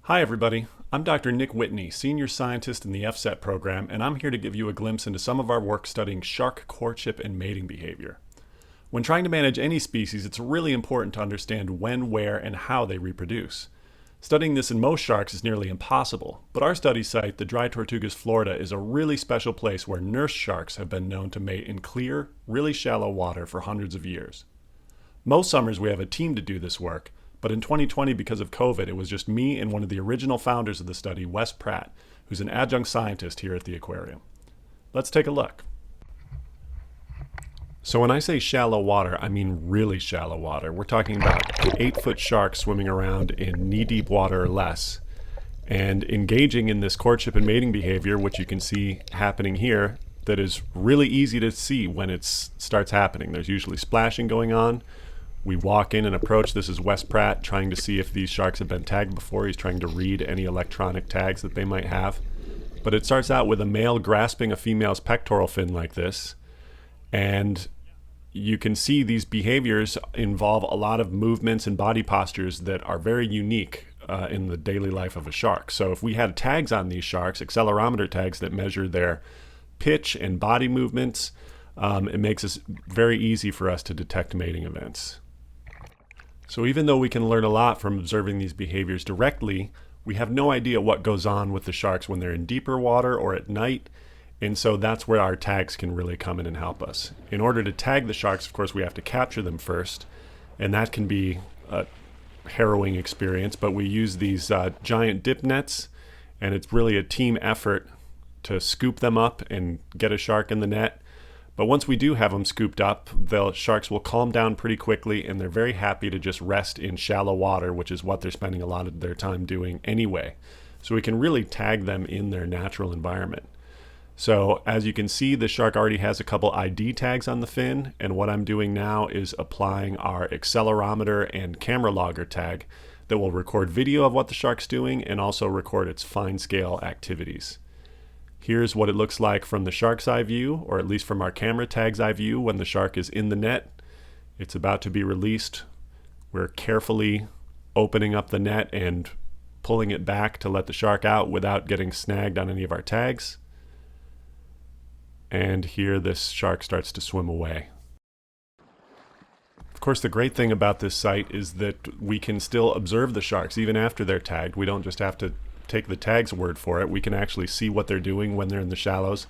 Hi everybody, I'm Dr. Nick Whitney, Senior Scientist in the FSET program, and I'm here to give you a glimpse into some of our work studying shark courtship and mating behavior. When trying to manage any species, it's really important to understand when, where, and how they reproduce. Studying this in most sharks is nearly impossible, but our study site, the Dry Tortugas, Florida, is a really special place where nurse sharks have been known to mate in clear, really shallow water for hundreds of years. Most summers we have a team to do this work, but in 2020, because of COVID, it was just me and one of the original founders of the study, Wes Pratt, who's an adjunct scientist here at the aquarium. Let's take a look. So when I say shallow water, I mean really shallow water. We're talking about 8-foot sharks swimming around in knee-deep water or less, and engaging in this courtship and mating behavior, which you can see happening here, that is really easy to see when it starts happening. There's usually splashing going on. We walk in and approach. This is Wes Pratt trying to see if these sharks have been tagged before. He's trying to read any electronic tags that they might have. But it starts out with a male grasping a female's pectoral fin like this. And you can see these behaviors involve a lot of movements and body postures that are very unique in the daily life of a shark. So if we had tags on these sharks, accelerometer tags that measure their pitch and body movements, it makes it very easy for us to detect mating events. So even though we can learn a lot from observing these behaviors directly, we have no idea what goes on with the sharks when they're in deeper water or at night, and so that's where our tags can really come in and help us. In order to tag the sharks, of course, we have to capture them first, and that can be a harrowing experience, but we use these giant dip nets, and it's really a team effort to scoop them up and get a shark in the net. But once we do have them scooped up, the sharks will calm down pretty quickly, and they're very happy to just rest in shallow water, which is what they're spending a lot of their time doing anyway. So we can really tag them in their natural environment. So as you can see, the shark already has a couple ID tags on the fin, and what I'm doing now is applying our accelerometer and camera logger tag that will record video of what the shark's doing and also record its fine scale activities. Here's what it looks like from the shark's eye view, or at least from our camera tag's eye view when the shark is in the net. It's about to be released. We're carefully opening up the net and pulling it back to let the shark out without getting snagged on any of our tags. And here this shark starts to swim away. Of course, the great thing about this site is that we can still observe the sharks even after they're tagged. We don't just have to take the tag's word for it. We can actually see what they're doing when they're in the shallows,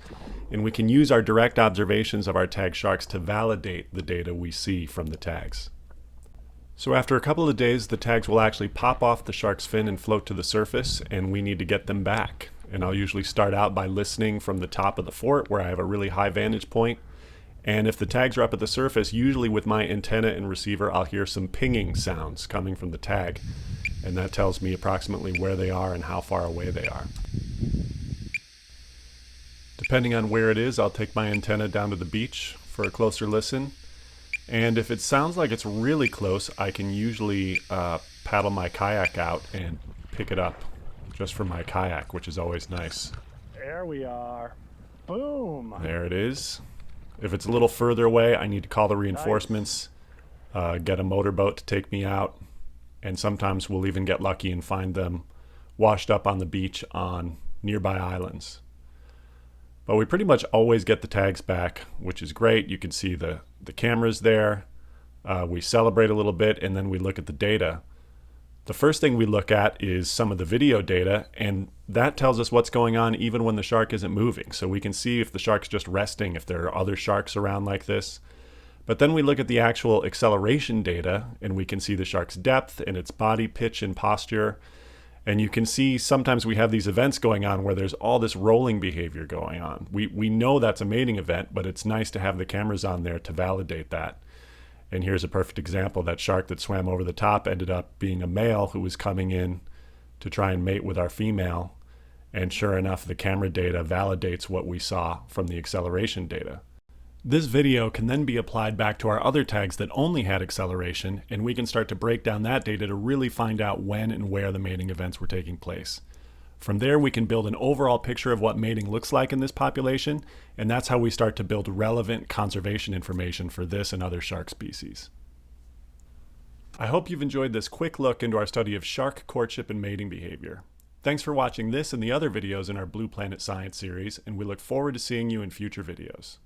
and we can use our direct observations of our tagged sharks to validate the data we see from the tags. So after a couple of days, the tags will actually pop off the shark's fin and float to the surface, and we need to get them back. And I'll usually start out by listening from the top of the fort where I have a really high vantage point. And if the tags are up at the surface, usually with my antenna and receiver, I'll hear some pinging sounds coming from the tag. And that tells me approximately where they are and how far away they are. Depending on where it is, I'll take my antenna down to the beach for a closer listen. And if it sounds like it's really close, I can usually paddle my kayak out and pick it up just from my kayak, which is always nice. There we are. Boom. There it is. If it's a little further away, I need to call the reinforcements, get a motorboat to take me out. And sometimes we'll even get lucky and find them washed up on the beach on nearby islands. But we pretty much always get the tags back, which is great. You can see the cameras there. We celebrate a little bit, and then we look at the data. The first thing we look at is some of the video data, and that tells us what's going on even when the shark isn't moving. So we can see if the shark's just resting, if there are other sharks around like this. But then we look at the actual acceleration data, and we can see the shark's depth and its body pitch and posture. And you can see sometimes we have these events going on where there's all this rolling behavior going on. We know that's a mating event, but it's nice to have the cameras on there to validate that. And here's a perfect example. That shark that swam over the top ended up being a male who was coming in to try and mate with our female. And sure enough, the camera data validates what we saw from the acceleration data. This video can then be applied back to our other tags that only had acceleration, and we can start to break down that data to really find out when and where the mating events were taking place. From there, we can build an overall picture of what mating looks like in this population, and that's how we start to build relevant conservation information for this and other shark species. I hope you've enjoyed this quick look into our study of shark courtship and mating behavior. Thanks for watching this and the other videos in our Blue Planet Science series, and we look forward to seeing you in future videos.